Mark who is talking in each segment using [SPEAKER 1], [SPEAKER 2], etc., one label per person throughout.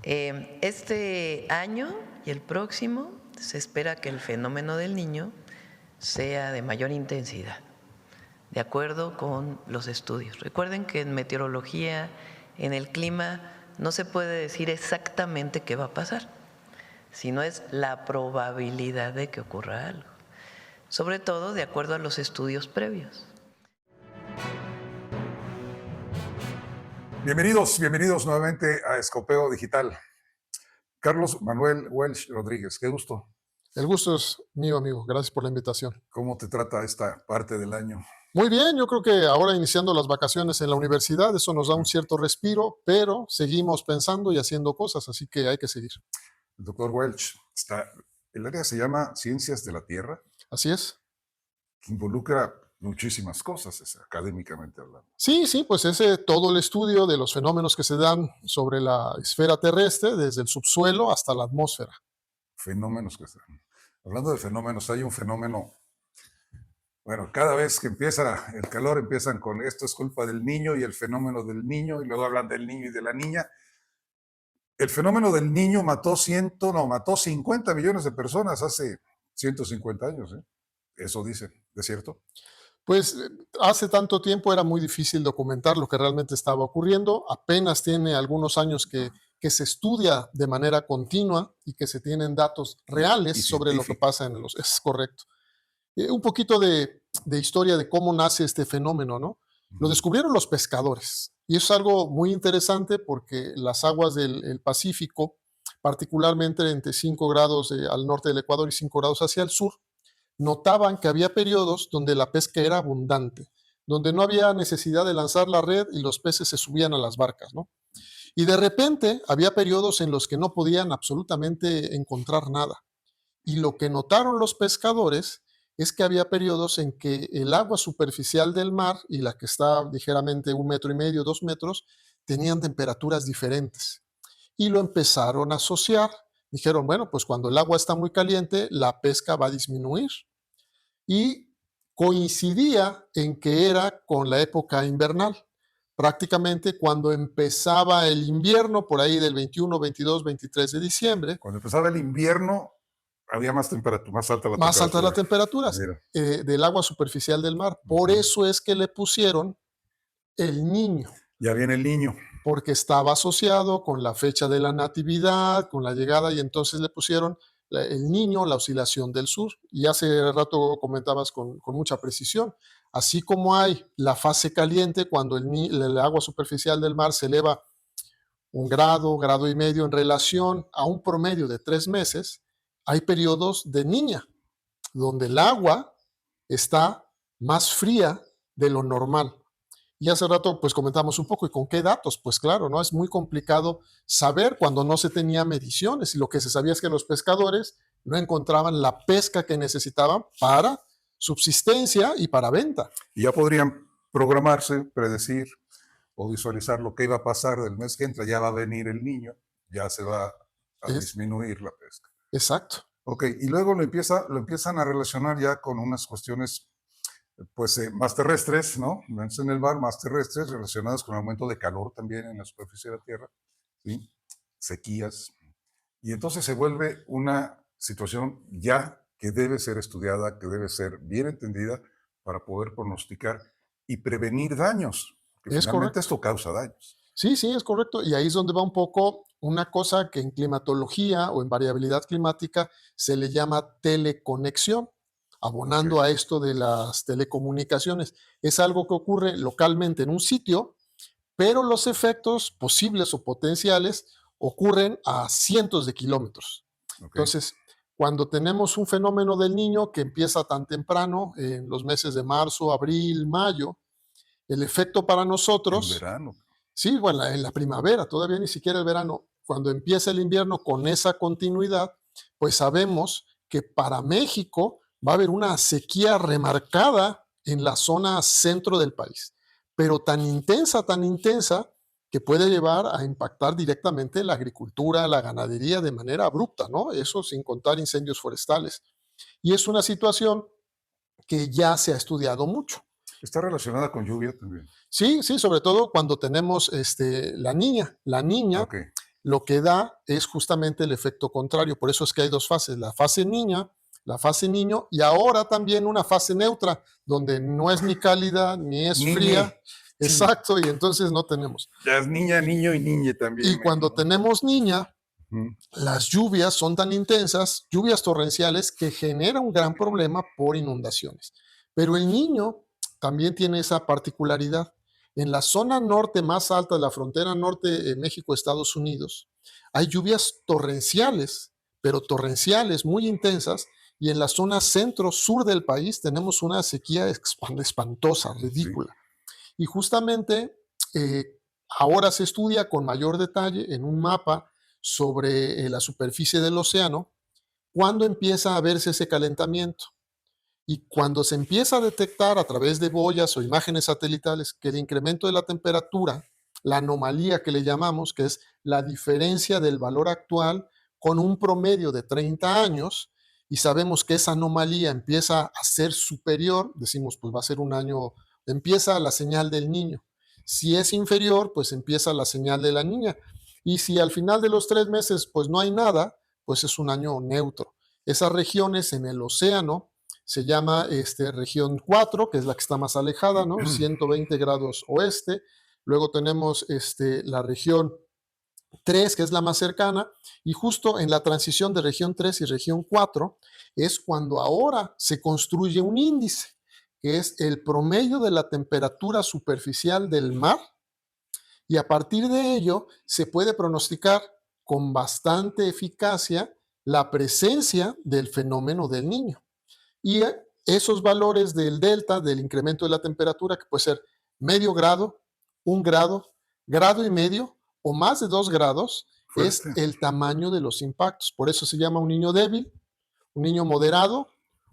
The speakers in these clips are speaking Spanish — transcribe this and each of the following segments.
[SPEAKER 1] Este año y el próximo se espera que el fenómeno del Niño sea de mayor intensidad, de acuerdo con los estudios. Recuerden que en meteorología, en el clima, no se puede decir exactamente qué va a pasar, sino es la probabilidad de que ocurra algo, sobre todo de acuerdo a los estudios previos.
[SPEAKER 2] Bienvenidos nuevamente a Escopeo Digital. Carlos Manuel Welch Rodríguez, qué gusto.
[SPEAKER 3] El gusto es mío, amigo. Gracias por la invitación.
[SPEAKER 2] ¿Cómo te trata esta parte del año?
[SPEAKER 3] Muy bien, yo creo que ahora iniciando las vacaciones en la universidad, eso nos da un cierto respiro, pero seguimos pensando y haciendo cosas, así que hay que seguir.
[SPEAKER 2] El doctor Welch, el área se llama Ciencias de la Tierra,
[SPEAKER 3] Así es.
[SPEAKER 2] que involucra muchísimas cosas, académicamente hablando.
[SPEAKER 3] Sí, pues todo el estudio de los fenómenos que se dan sobre la esfera terrestre, desde el subsuelo hasta la atmósfera.
[SPEAKER 2] Fenómenos que están. Hablando de fenómenos, hay un fenómeno. Bueno, cada vez que empieza el calor, empiezan con esto es culpa del niño y el fenómeno del niño, y luego hablan del niño y de la niña. El fenómeno del niño mató 50 millones de personas hace 150 años. Eso dicen, ¿es cierto?
[SPEAKER 3] Pues hace tanto tiempo era muy difícil documentar lo que realmente estaba ocurriendo. Apenas tiene algunos años que se estudia de manera continua y que se tienen datos reales sobre lo que pasa en los... Es correcto. Un poquito de historia de cómo nace este fenómeno, ¿no? Lo descubrieron los pescadores. Y eso es algo muy interesante porque las aguas del Pacífico, particularmente entre 5 grados al norte del Ecuador y 5 grados hacia el sur, notaban que había periodos donde la pesca era abundante, donde no había necesidad de lanzar la red y los peces se subían a las barcas, ¿no? Y de repente había periodos en los que no podían absolutamente encontrar nada. Y lo que notaron los pescadores es que había periodos en que el agua superficial del mar y la que está ligeramente 1,5 metros, 2 metros, tenían temperaturas diferentes. Y lo empezaron a asociar. Dijeron, bueno, pues cuando el agua está muy caliente, la pesca va a disminuir. Y coincidía en que era con la época invernal. Prácticamente cuando empezaba el invierno, por ahí del 21, 22, 23 de diciembre.
[SPEAKER 2] Cuando empezaba el invierno, había más alta la temperatura.
[SPEAKER 3] Más altas las temperaturas del agua superficial del mar. Por eso es que le pusieron el niño.
[SPEAKER 2] Ya viene el niño.
[SPEAKER 3] Porque estaba asociado con la fecha de la natividad, con la llegada, y entonces le pusieron el niño, la oscilación del sur. Y hace rato comentabas con mucha precisión. Así como hay la fase caliente, cuando el agua superficial del mar se eleva 1 grado, grado y medio en relación a un promedio de 3 meses, hay periodos de niña, donde el agua está más fría de lo normal. Y hace rato pues comentamos un poco, ¿y con qué datos? Pues claro, ¿no? Es muy complicado saber cuando no se tenía mediciones, y lo que se sabía es que los pescadores no encontraban la pesca que necesitaban para subsistencia y para venta.
[SPEAKER 2] Y ya podrían programarse, predecir o visualizar lo que iba a pasar del mes que entra. Ya va a venir el niño, ya se va a disminuir la pesca.
[SPEAKER 3] Exacto.
[SPEAKER 2] Ok, y luego lo empiezan a relacionar ya con unas cuestiones pues más terrestres, ¿no? Menos en el mar, más terrestres, relacionadas con el aumento de calor también en la superficie de la Tierra, ¿sí? Sequías. Y entonces se vuelve una situación ya que debe ser estudiada, que debe ser bien entendida para poder pronosticar y prevenir daños, que finalmente esto causa daños.
[SPEAKER 3] Sí, es correcto. Y ahí es donde va un poco una cosa que en climatología o en variabilidad climática se le llama teleconexión, abonando a esto de las telecomunicaciones. Es algo que ocurre localmente en un sitio, pero los efectos posibles o potenciales ocurren a cientos de kilómetros. Entonces, cuando tenemos un fenómeno del Niño que empieza tan temprano, en los meses de marzo, abril, mayo, el efecto para nosotros...
[SPEAKER 2] En verano.
[SPEAKER 3] Sí, bueno, en la primavera, todavía ni siquiera el verano. Cuando empieza el invierno con esa continuidad, pues sabemos que para México va a haber una sequía remarcada en la zona centro del país, pero tan intensa, que puede llevar a impactar directamente la agricultura, la ganadería de manera abrupta, ¿no? Eso sin contar incendios forestales. Y es una situación que ya se ha estudiado mucho.
[SPEAKER 2] Está relacionada con lluvia también.
[SPEAKER 3] Sí, sobre todo cuando tenemos la niña. La niña lo que da es justamente el efecto contrario. Por eso es que hay dos fases, la fase niña, la fase niño y ahora también una fase neutra, donde no es ni cálida ni es fría.
[SPEAKER 2] Sí.
[SPEAKER 3] Exacto, y entonces no tenemos.
[SPEAKER 2] Ya es niña, niño y niñe también.
[SPEAKER 3] Y cuando tenemos niña,
[SPEAKER 2] Ujú.
[SPEAKER 3] las lluvias son tan intensas, lluvias torrenciales, que genera un gran problema por inundaciones. Pero el niño también tiene esa particularidad. En la zona norte más alta de la frontera norte de México-Estados Unidos, hay lluvias torrenciales, pero torrenciales muy intensas, y en la zona centro-sur del país tenemos una sequía espantosa, ridícula. Y justamente ahora se estudia con mayor detalle en un mapa sobre la superficie del océano cuándo empieza a verse ese calentamiento. Y cuando se empieza a detectar a través de boyas o imágenes satelitales que el incremento de la temperatura, la anomalía que le llamamos, que es la diferencia del valor actual con un promedio de 30 años, y sabemos que esa anomalía empieza a ser superior, decimos, pues va a ser un año, empieza la señal del niño. Si es inferior, pues empieza la señal de la niña. Y si al final de los 3 meses, pues no hay nada, pues es un año neutro. Esas regiones en el océano se llama región 4, que es la que está más alejada, ¿no? 120 grados oeste. Luego tenemos la región 3, que es la más cercana, y justo en la transición de región 3 y región 4 es cuando ahora se construye un índice, que es el promedio de la temperatura superficial del mar, y a partir de ello se puede pronosticar con bastante eficacia la presencia del fenómeno del niño. Y esos valores del delta, del incremento de la temperatura, que puede ser medio grado, 1 grado, grado y medio o más de 2 grados, es el tamaño de los impactos. Por eso se llama un niño débil, un niño moderado,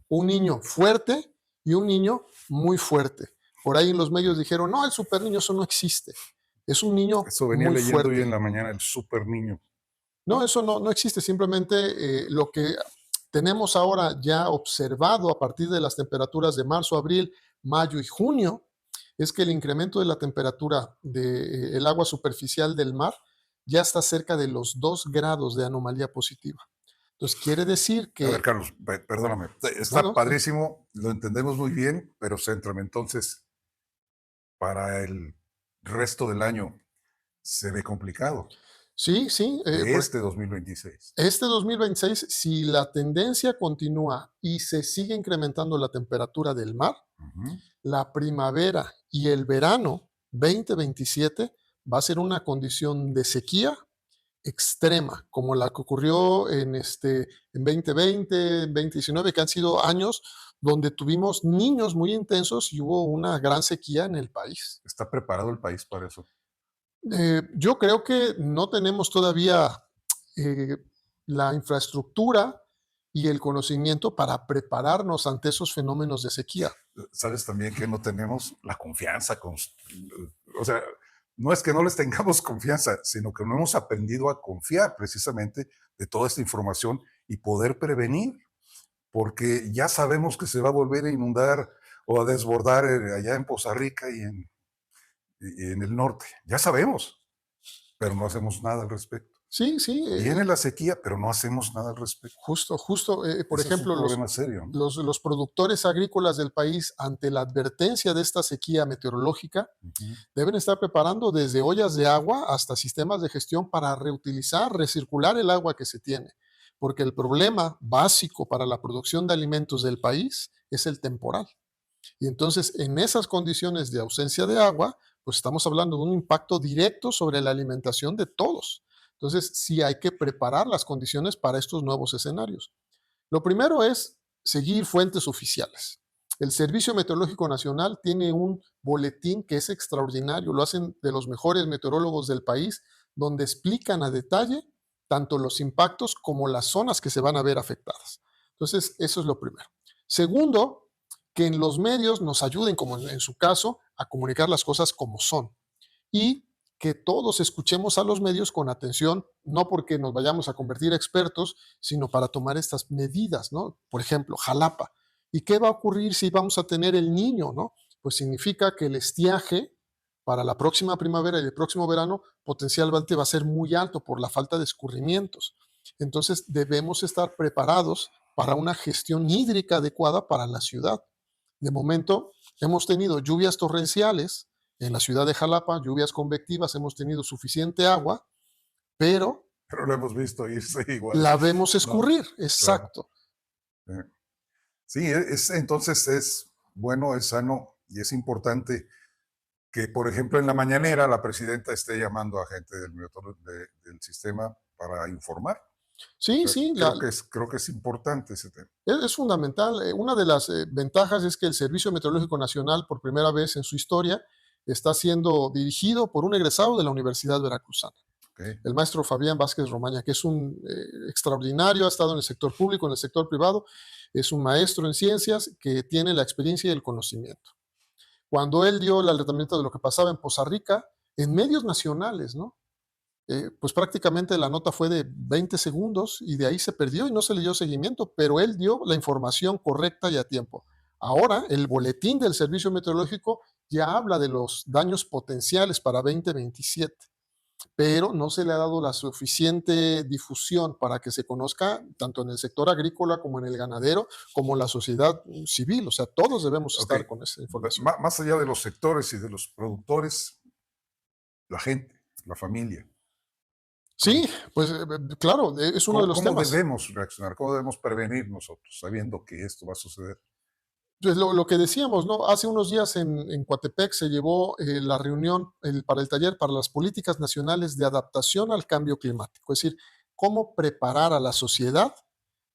[SPEAKER 3] un niño fuerte y un niño muy fuerte. Por ahí en los medios dijeron, no, el super niño, eso no existe. Es un niño
[SPEAKER 2] Eso venía
[SPEAKER 3] muy
[SPEAKER 2] leyendo
[SPEAKER 3] fuerte.
[SPEAKER 2] hoy en la mañana, el super niño.
[SPEAKER 3] No, eso no existe. Simplemente lo que tenemos ahora ya observado a partir de las temperaturas de marzo, abril, mayo y junio es que el incremento de la temperatura del agua superficial del mar ya está cerca de los 2 grados de anomalía positiva. Entonces, quiere decir
[SPEAKER 2] A ver,
[SPEAKER 3] que...
[SPEAKER 2] Carlos, perdóname.
[SPEAKER 3] No,
[SPEAKER 2] Está
[SPEAKER 3] no, sí.
[SPEAKER 2] padrísimo, lo entendemos muy bien, pero céntrame. Entonces, para el resto del año se ve complicado.
[SPEAKER 3] Sí, sí.
[SPEAKER 2] De este 2026.
[SPEAKER 3] Este 2026, si la tendencia continúa y se sigue incrementando la temperatura del mar,
[SPEAKER 2] Ujú.
[SPEAKER 3] la primavera y el verano 2027 va a ser una condición de sequía extrema, como la que ocurrió en 2020, en 2019, que han sido años donde tuvimos niños muy intensos y hubo una gran sequía en el país.
[SPEAKER 2] ¿Está preparado el país para eso?
[SPEAKER 3] Yo creo que no tenemos todavía eh, la infraestructura y el conocimiento para prepararnos ante esos fenómenos de sequía.
[SPEAKER 2] Sabes también que no tenemos la confianza. O sea, no es que no les tengamos confianza, sino que no hemos aprendido a confiar precisamente de toda esta información y poder prevenir, porque ya sabemos que se va a volver a inundar o a desbordar allá en Poza Rica y en el norte. Ya sabemos, pero no hacemos nada al respecto.
[SPEAKER 3] Sí, sí,
[SPEAKER 2] Viene la sequía, pero no hacemos nada al respecto.
[SPEAKER 3] justo, por
[SPEAKER 2] Ese es un
[SPEAKER 3] ejemplo,
[SPEAKER 2] problema serio, ¿no?
[SPEAKER 3] los productores agrícolas del país, ante la advertencia de esta sequía meteorológica,
[SPEAKER 2] Ujú.
[SPEAKER 3] deben estar preparando desde ollas de agua hasta sistemas de gestión para reutilizar, recircular el agua que se tiene, porque el problema básico para la producción de alimentos del país es el temporal. Y entonces, en esas condiciones de ausencia de agua, pues estamos hablando de un impacto directo sobre la alimentación de todos. Entonces, sí hay que preparar las condiciones para estos nuevos escenarios. Lo primero es seguir fuentes oficiales. El Servicio Meteorológico Nacional tiene un boletín que es extraordinario, lo hacen de los mejores meteorólogos del país, donde explican a detalle tanto los impactos como las zonas que se van a ver afectadas. Entonces, eso es lo primero. Segundo, que en los medios nos ayuden, como en su caso, a comunicar las cosas como son. Y que todos escuchemos a los medios con atención, no porque nos vayamos a convertir expertos, sino para tomar estas medidas, ¿no? Por ejemplo, Jalapa. ¿Y qué va a ocurrir si vamos a tener el niño, no? Pues significa que el estiaje para la próxima primavera y el próximo verano potencialmente va a ser muy alto por la falta de escurrimientos. Entonces debemos estar preparados para una gestión hídrica adecuada para la ciudad. De momento hemos tenido lluvias torrenciales en la ciudad de Jalapa, lluvias convectivas, hemos tenido suficiente agua, pero
[SPEAKER 2] Pero lo hemos visto irse igual,
[SPEAKER 3] la vemos
[SPEAKER 2] ¿no?
[SPEAKER 3] escurrir,
[SPEAKER 2] Claro.
[SPEAKER 3] exacto.
[SPEAKER 2] Sí, entonces es bueno, es sano y es importante que, por ejemplo, en la mañanera la presidenta esté llamando a gente del sistema para informar. O
[SPEAKER 3] Sí,
[SPEAKER 2] sea,
[SPEAKER 3] sí,
[SPEAKER 2] creo que es importante ese tema.
[SPEAKER 3] es fundamental. Una de las ventajas es que el Servicio Meteorológico Nacional, por primera vez en su historia, está siendo dirigido por un egresado de la Universidad Veracruzana,
[SPEAKER 2] ¿Ok?
[SPEAKER 3] el maestro Fabián Vázquez Romaña, que es un extraordinario, ha estado en el sector público, en el sector privado, es un maestro en ciencias que tiene la experiencia y el conocimiento. Cuando él dio el alertamiento de lo que pasaba en Poza Rica, en medios nacionales, ¿no? Pues prácticamente la nota fue de 20 segundos y de ahí se perdió y no se le dio seguimiento, pero él dio la información correcta y a tiempo. Ahora, el boletín del Servicio Meteorológico ya habla de los daños potenciales para 2027, pero no se le ha dado la suficiente difusión para que se conozca tanto en el sector agrícola como en el ganadero, como en la sociedad civil. O sea, todos debemos
[SPEAKER 2] Ok.
[SPEAKER 3] estar con esa información.
[SPEAKER 2] Más allá de los sectores y de los productores, la gente, la familia.
[SPEAKER 3] Sí, pues claro, es uno de los
[SPEAKER 2] ¿Cómo
[SPEAKER 3] temas.
[SPEAKER 2] debemos reaccionar? ¿Cómo debemos prevenir nosotros, sabiendo que esto va a suceder?
[SPEAKER 3] Pues lo que decíamos, ¿no? Hace unos días en Coatepec se llevó la reunión para el taller para las políticas nacionales de adaptación al cambio climático, es decir, cómo preparar a la sociedad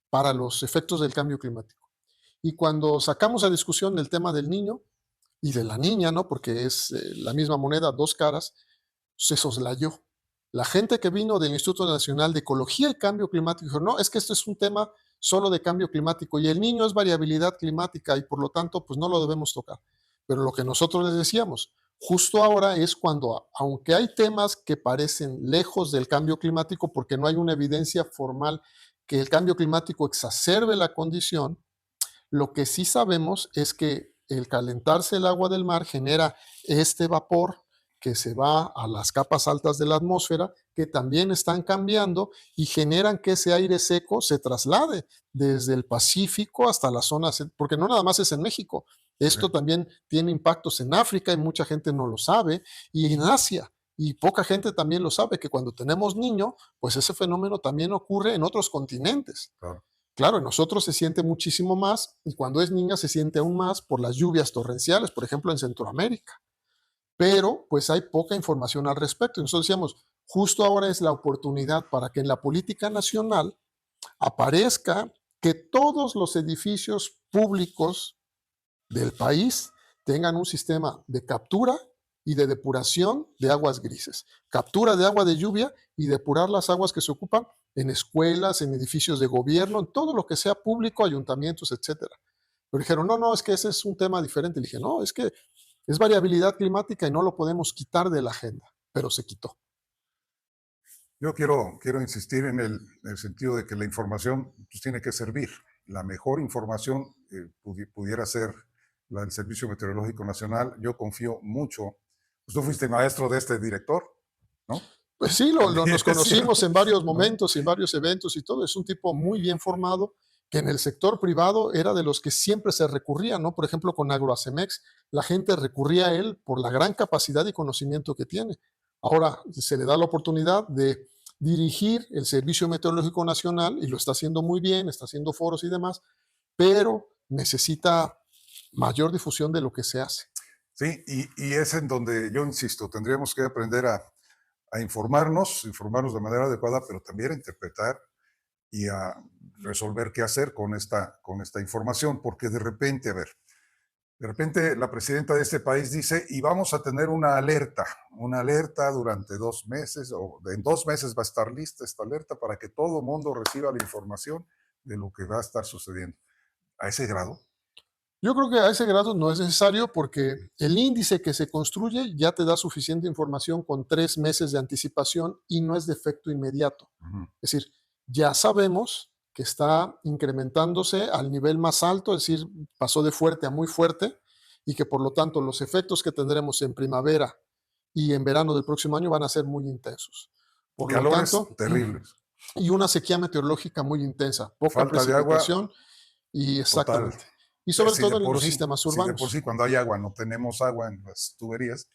[SPEAKER 3] para los efectos del cambio climático. Y cuando sacamos a discusión el tema del niño y de la niña, ¿no? Porque es la misma moneda, dos caras, se soslayó. La gente que vino del Instituto Nacional de Ecología y Cambio Climático dijo, no, es que esto es un tema solo de cambio climático y el niño es variabilidad climática y por lo tanto, pues no lo debemos tocar. Pero lo que nosotros les decíamos, justo ahora es cuando, aunque hay temas que parecen lejos del cambio climático porque no hay una evidencia formal que el cambio climático exacerbe la condición, lo que sí sabemos es que el calentarse el agua del mar genera este vapor que se va a las capas altas de la atmósfera, que también están cambiando y generan que ese aire seco se traslade desde el Pacífico hasta la zona, porque no nada más es en México, esto también tiene impactos en África y mucha gente no lo sabe, y en Asia. Y poca gente también lo sabe, que cuando tenemos niños, pues ese fenómeno también ocurre en otros continentes.
[SPEAKER 2] Claro.
[SPEAKER 3] Claro, en nosotros se siente muchísimo más y cuando es niña se siente aún más por las lluvias torrenciales, por ejemplo, en Centroamérica. Pero pues hay poca información al respecto. Entonces decíamos, justo ahora es la oportunidad para que en la política nacional aparezca que todos los edificios públicos del país tengan un sistema de captura y de depuración de aguas grises. Captura de agua de lluvia y depurar las aguas que se ocupan en escuelas, en edificios de gobierno, en todo lo que sea público, ayuntamientos, etcétera. Pero dijeron, no, no, es que ese es un tema diferente. Le dije, no, es que es variabilidad climática y no lo podemos quitar de la agenda, pero se quitó.
[SPEAKER 2] Yo quiero insistir en el sentido de que la información pues, tiene que servir. La mejor información pudiera ser la del Servicio Meteorológico Nacional. Yo confío mucho. Pues tú fuiste maestro de este director, ¿no?
[SPEAKER 3] Pues sí, nos conocimos en varios momentos,
[SPEAKER 2] ¿no?
[SPEAKER 3] en varios eventos y todo. Es un tipo muy bien formado que en el sector privado era de los que siempre se recurría, ¿no? Por ejemplo, con Agroacemex, la gente recurría a él por la gran capacidad y conocimiento que tiene. Ahora se le da la oportunidad de dirigir el Servicio Meteorológico Nacional y lo está haciendo muy bien, está haciendo foros y demás, pero necesita mayor difusión de lo que se hace.
[SPEAKER 2] Sí, y es en donde yo insisto, tendríamos que aprender a informarnos de manera adecuada, pero también a interpretar y a resolver qué hacer con esta información, porque de repente, a ver, de repente la presidenta de este país dice, y vamos a tener una alerta durante 2 meses, o en 2 meses va a estar lista esta alerta para que todo el mundo reciba la información de lo que va a estar sucediendo. ¿A ese grado?
[SPEAKER 3] Yo creo que a ese grado no es necesario porque el índice que se construye ya te da suficiente información con 3 meses de anticipación y no es de efecto inmediato.
[SPEAKER 2] Ujú.
[SPEAKER 3] Es decir, ya sabemos que está incrementándose al nivel más alto, es decir, pasó de fuerte a muy fuerte y que por lo tanto los efectos que tendremos en primavera y en verano del próximo año van a ser muy intensos. Por lo
[SPEAKER 2] Calores
[SPEAKER 3] tanto,
[SPEAKER 2] terribles.
[SPEAKER 3] y una sequía meteorológica muy intensa, poca
[SPEAKER 2] Falta de agua
[SPEAKER 3] precipitación y
[SPEAKER 2] total.
[SPEAKER 3] exactamente. Y sobre
[SPEAKER 2] Si de
[SPEAKER 3] todo en
[SPEAKER 2] por
[SPEAKER 3] los
[SPEAKER 2] sí,
[SPEAKER 3] sistemas
[SPEAKER 2] si de por
[SPEAKER 3] urbanos.
[SPEAKER 2] sí cuando hay agua no tenemos agua en las tuberías,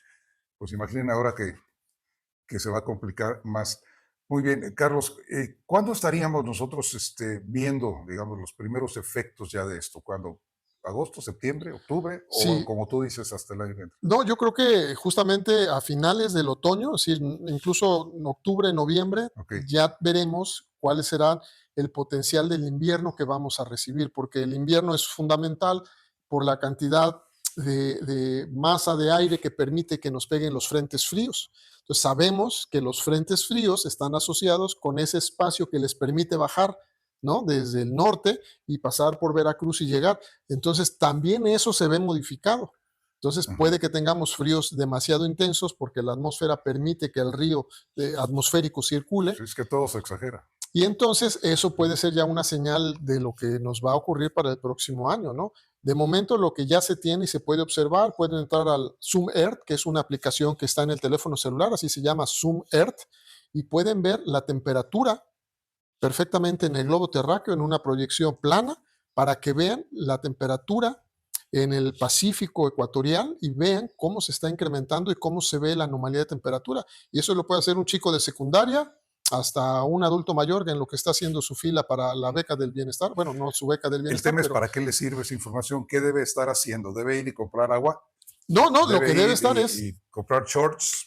[SPEAKER 2] pues imaginen ahora que se va a complicar más. Muy bien, Carlos, ¿cuándo estaríamos nosotros viendo, digamos, los primeros efectos ya de esto? ¿Cuándo? ¿Agosto, septiembre, octubre? ¿O
[SPEAKER 3] Sí,
[SPEAKER 2] como tú dices, hasta el año que entra?
[SPEAKER 3] no, yo creo que justamente a finales del otoño, es decir, incluso en octubre, noviembre,
[SPEAKER 2] Ok,
[SPEAKER 3] ya veremos cuál será el potencial del invierno que vamos a recibir, porque el invierno es fundamental por la cantidad de masa de aire que permite que nos peguen los frentes fríos. Entonces sabemos que los frentes fríos están asociados con ese espacio que les permite bajar, ¿no? Desde el norte y pasar por Veracruz y llegar. Entonces también eso se ve modificado. Entonces
[SPEAKER 2] ujú.
[SPEAKER 3] puede que tengamos fríos demasiado intensos porque la atmósfera permite que el río atmosférico circule
[SPEAKER 2] Sí, es que todo se exagera.
[SPEAKER 3] y entonces eso
[SPEAKER 2] Ujú.
[SPEAKER 3] puede ser ya una señal de lo que nos va a ocurrir para el próximo año, ¿no? De momento lo que ya se tiene y se puede observar, pueden entrar al Zoom Earth, que es una aplicación que está en el teléfono celular, así se llama Zoom Earth, y pueden ver la temperatura perfectamente en el globo terráqueo en una proyección plana para que vean la temperatura en el Pacífico ecuatorial y vean cómo se está incrementando y cómo se ve la anomalía de temperatura. Y eso lo puede hacer un chico de secundaria hasta un adulto mayor en lo que está haciendo su fila para la beca del bienestar. Bueno, no su beca del
[SPEAKER 2] El
[SPEAKER 3] bienestar,
[SPEAKER 2] tema es
[SPEAKER 3] pero
[SPEAKER 2] para qué le sirve esa información, qué debe estar haciendo. ¿Debe ir y comprar agua?
[SPEAKER 3] no, no, lo
[SPEAKER 2] ¿Debe
[SPEAKER 3] que debe
[SPEAKER 2] ir
[SPEAKER 3] estar es
[SPEAKER 2] y comprar shorts?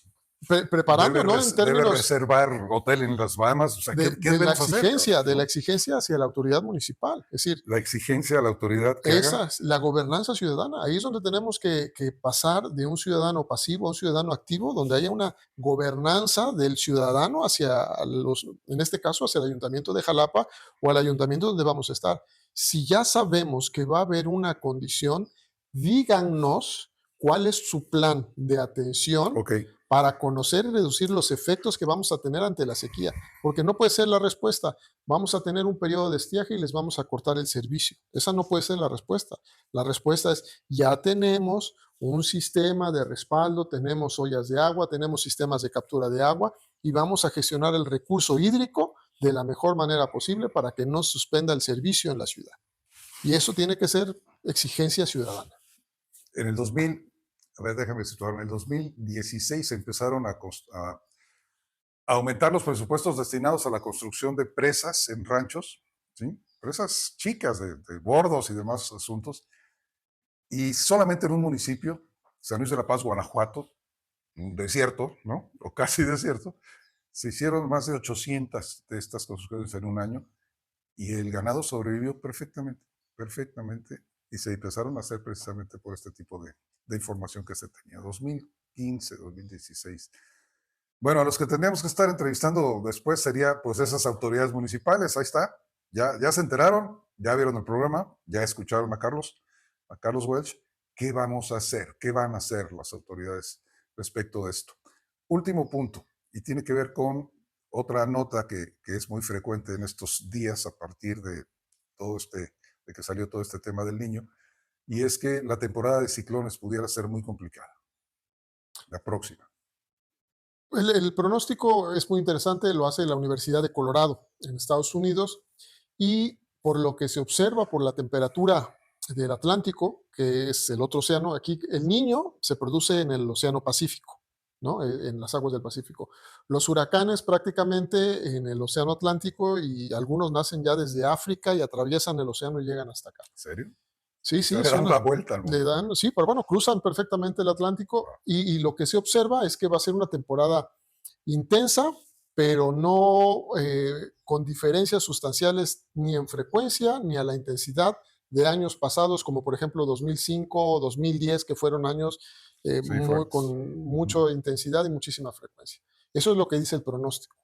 [SPEAKER 3] preparando, ¿no? En
[SPEAKER 2] ¿Debe
[SPEAKER 3] términos
[SPEAKER 2] reservar hotel en las Bahamas? O sea, ¿qué debemos hacer, Carlos?
[SPEAKER 3] de la
[SPEAKER 2] ¿No?
[SPEAKER 3] exigencia hacia la autoridad municipal. Es decir,
[SPEAKER 2] La exigencia a la autoridad que haga.
[SPEAKER 3] esa es la gobernanza ciudadana. Ahí es donde tenemos que pasar de un ciudadano pasivo a un ciudadano activo, donde haya una gobernanza del ciudadano hacia los, en este caso, hacia el ayuntamiento de Jalapa o al ayuntamiento donde vamos a estar. Si ya sabemos que va a haber una condición, díganos cuál es su plan de atención
[SPEAKER 2] Ok,
[SPEAKER 3] para conocer y reducir los efectos que vamos a tener ante la sequía, porque no puede ser la respuesta vamos a tener un periodo de estiaje y les vamos a cortar el servicio. Esa no puede ser la respuesta. La respuesta es, ya tenemos un sistema de respaldo, tenemos ollas de agua, tenemos sistemas de captura de agua y vamos a gestionar el recurso hídrico de la mejor manera posible para que no suspenda el servicio en la ciudad. Y eso tiene que ser exigencia ciudadana.
[SPEAKER 2] en el 2000, a ver, déjame situarme, en el 2016 se empezaron a aumentar los presupuestos destinados a la construcción de presas en ranchos, ¿sí? Presas chicas de bordos y demás asuntos, y solamente en un municipio, San Luis de la Paz, Guanajuato, un desierto, ¿no? O casi desierto, se hicieron más de 800 de estas construcciones en un año y el ganado sobrevivió perfectamente, perfectamente, y se empezaron a hacer precisamente por este tipo de información que se tenía. 2015, 2016. Bueno, a los que tendríamos que estar entrevistando después sería pues esas autoridades municipales, ahí está, ya se enteraron, ya vieron el programa, ya escucharon a Carlos Welch, ¿qué vamos a hacer? ¿Qué van a hacer las autoridades respecto de esto? Último punto, y tiene que ver con otra nota que es muy frecuente en estos días a partir de todo de que salió todo este tema del niño, y es que la temporada de ciclones pudiera ser muy complicada, la próxima.
[SPEAKER 3] El pronóstico es muy interesante, lo hace la Universidad de Colorado en Estados Unidos y por lo que se observa por la temperatura del Atlántico, que es el otro océano, aquí el niño se produce en el Océano Pacífico, ¿no? En las aguas del Pacífico. Los huracanes prácticamente en el Océano Atlántico y algunos nacen ya desde África y atraviesan el océano y llegan hasta acá.
[SPEAKER 2] ¿En serio?
[SPEAKER 3] Sí,
[SPEAKER 2] O sea,
[SPEAKER 3] sí,
[SPEAKER 2] le dan la vuelta al
[SPEAKER 3] le
[SPEAKER 2] mundo.
[SPEAKER 3] dan, sí, pero bueno, cruzan perfectamente el Atlántico y lo que se observa es que va a ser una temporada intensa, pero no con diferencias sustanciales ni en frecuencia ni a la intensidad de años pasados, como por ejemplo 2005 o 2010, que fueron años
[SPEAKER 2] Sí, fuertes.
[SPEAKER 3] con mucha
[SPEAKER 2] Ujú.
[SPEAKER 3] intensidad y muchísima frecuencia. Eso es lo que dice el pronóstico.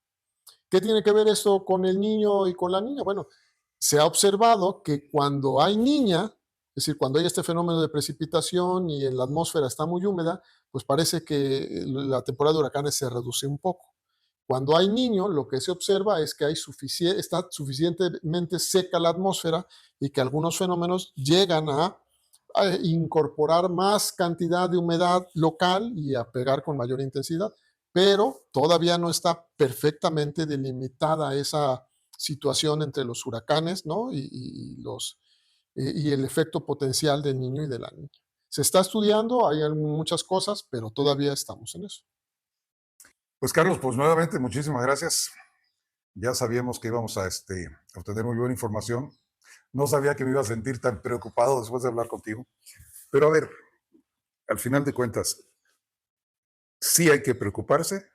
[SPEAKER 3] ¿Qué tiene que ver esto con el niño y con la niña? Bueno, se ha observado que cuando hay niña, es decir, cuando hay este fenómeno de precipitación y en la atmósfera está muy húmeda, pues parece que la temporada de huracanes se reduce un poco. Cuando hay niño, lo que se observa es que está suficientemente seca la atmósfera y que algunos fenómenos llegan a a incorporar más cantidad de humedad local y a pegar con mayor intensidad, pero todavía no está perfectamente delimitada esa situación entre los huracanes, ¿no? Y el efecto potencial del niño y de la niña. Se está estudiando, hay muchas cosas, pero todavía estamos en eso.
[SPEAKER 2] Pues Carlos, pues nuevamente muchísimas gracias. Ya sabíamos que íbamos a obtener muy buena información. No sabía que me iba a sentir tan preocupado después de hablar contigo. Pero a ver, al final de cuentas, ¿sí hay que preocuparse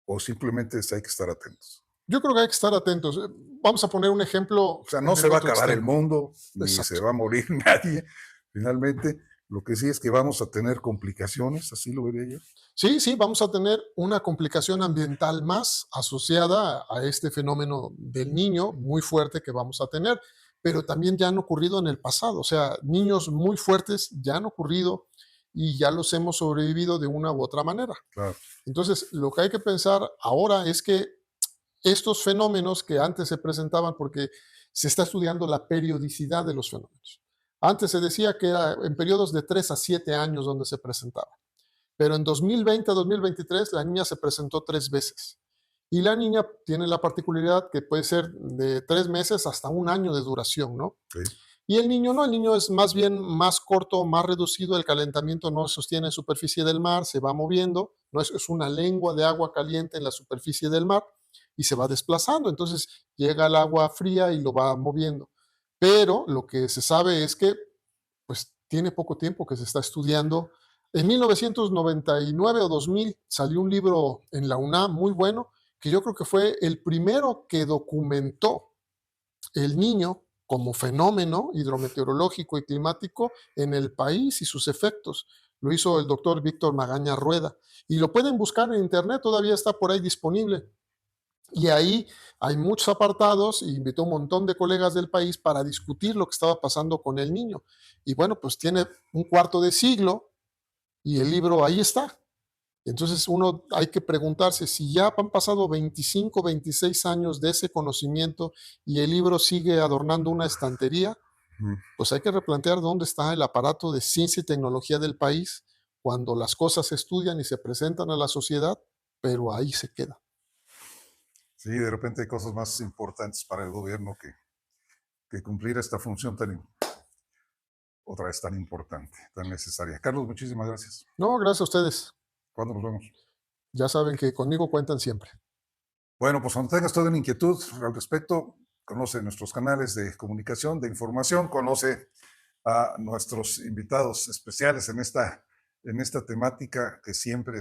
[SPEAKER 2] o simplemente hay que estar atentos?
[SPEAKER 3] Yo creo que hay que estar atentos. Vamos a poner un ejemplo.
[SPEAKER 2] O sea, no se va a acabar el mundo, ni
[SPEAKER 3] Exacto.
[SPEAKER 2] se va a morir nadie. Finalmente, lo que sí es que vamos a tener complicaciones, así lo vería yo.
[SPEAKER 3] Sí, vamos a tener una complicación ambiental más asociada a este fenómeno del niño muy fuerte que vamos a tener, pero también ya han ocurrido en el pasado, o sea, niños muy fuertes ya han ocurrido y ya los hemos sobrevivido de una u otra manera.
[SPEAKER 2] Claro.
[SPEAKER 3] Entonces, lo que hay que pensar ahora es que estos fenómenos que antes se presentaban, porque se está estudiando la periodicidad de los fenómenos. Antes se decía que era en periodos de 3 a 7 años donde se presentaba. Pero en 2020 a 2023 la niña se presentó 3 veces. Y la niña tiene la particularidad que puede ser de 3 meses hasta un año de duración, ¿no?
[SPEAKER 2] Sí.
[SPEAKER 3] Y el niño no, el niño es más bien más corto, más reducido, el calentamiento no sostiene en superficie del mar, se va moviendo, no es una lengua de agua caliente en la superficie del mar y se va desplazando, entonces llega el agua fría y lo va moviendo. Pero lo que se sabe es que pues tiene poco tiempo que se está estudiando. En 1999 o 2000 salió un libro en la UNAM muy bueno, que yo creo que fue el primero que documentó el niño como fenómeno hidrometeorológico y climático en el país y sus efectos. Lo hizo el doctor Víctor Magaña Rueda. Y lo pueden buscar en internet, todavía está por ahí disponible. Y ahí hay muchos apartados y invitó un montón de colegas del país para discutir lo que estaba pasando con el niño. Y bueno, pues tiene un cuarto de siglo y el libro ahí está. Entonces uno hay que preguntarse si ya han pasado 25, 26 años de ese conocimiento y el libro sigue adornando una estantería, pues hay que replantear dónde está el aparato de ciencia y tecnología del país cuando las cosas se estudian y se presentan a la sociedad, pero ahí se queda.
[SPEAKER 2] Sí, de repente hay cosas más importantes para el gobierno que cumplir esta función otra vez tan importante, tan necesaria. Carlos, muchísimas gracias.
[SPEAKER 3] No, gracias a ustedes.
[SPEAKER 2] ¿Cuándo nos vemos?
[SPEAKER 3] Ya saben que conmigo cuentan siempre.
[SPEAKER 2] Bueno, pues cuando tengas toda una inquietud al respecto, conoce nuestros canales de comunicación, de información, conoce a nuestros invitados especiales en esta temática que siempre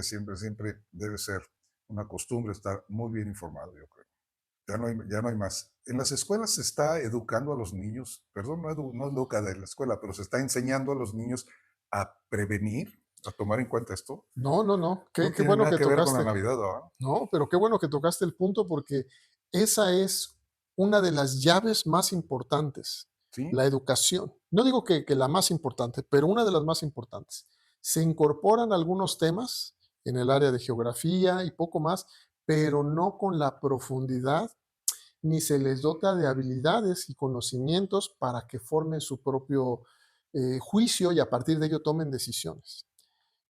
[SPEAKER 2] debe ser una costumbre estar muy bien informado, yo creo. Ya no hay más. En las escuelas se está educando a los niños, perdón, no educa de la escuela, pero se está enseñando a los niños a prevenir, a tomar en cuenta esto.
[SPEAKER 3] No.
[SPEAKER 2] No
[SPEAKER 3] Qué
[SPEAKER 2] tiene
[SPEAKER 3] bueno
[SPEAKER 2] nada
[SPEAKER 3] que
[SPEAKER 2] que ver con la
[SPEAKER 3] tocaste.
[SPEAKER 2] Navidad, ¿verdad?
[SPEAKER 3] No, pero qué bueno que tocaste el punto porque esa es una de las llaves más importantes,
[SPEAKER 2] Sí,
[SPEAKER 3] la educación. No digo que la más importante, pero una de las más importantes. Se incorporan algunos temas en el área de geografía y poco más, pero no con la profundidad ni se les dota de habilidades y conocimientos para que formen su propio juicio y a partir de ello tomen decisiones.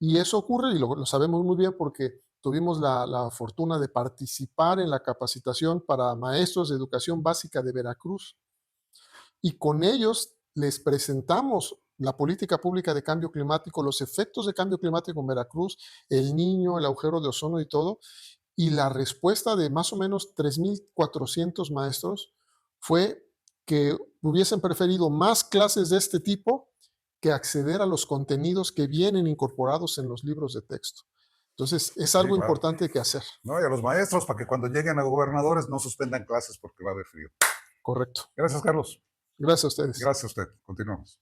[SPEAKER 3] Y eso ocurre, y lo sabemos muy bien porque tuvimos la fortuna de participar en la capacitación para maestros de educación básica de Veracruz. Y con ellos les presentamos la política pública de cambio climático, los efectos de cambio climático en Veracruz, el niño, el agujero de ozono y todo. Y la respuesta de más o menos 3,400 maestros fue que hubiesen preferido más clases de este tipo que acceder a los contenidos que vienen incorporados en los libros de texto. Entonces, es
[SPEAKER 2] sí,
[SPEAKER 3] algo
[SPEAKER 2] claro.
[SPEAKER 3] importante que hacer.
[SPEAKER 2] No, y a los maestros para que cuando lleguen a gobernadores no suspendan clases porque va a haber frío.
[SPEAKER 3] Correcto.
[SPEAKER 2] Gracias, Carlos.
[SPEAKER 3] Gracias a ustedes.
[SPEAKER 2] Gracias a usted. Continuamos.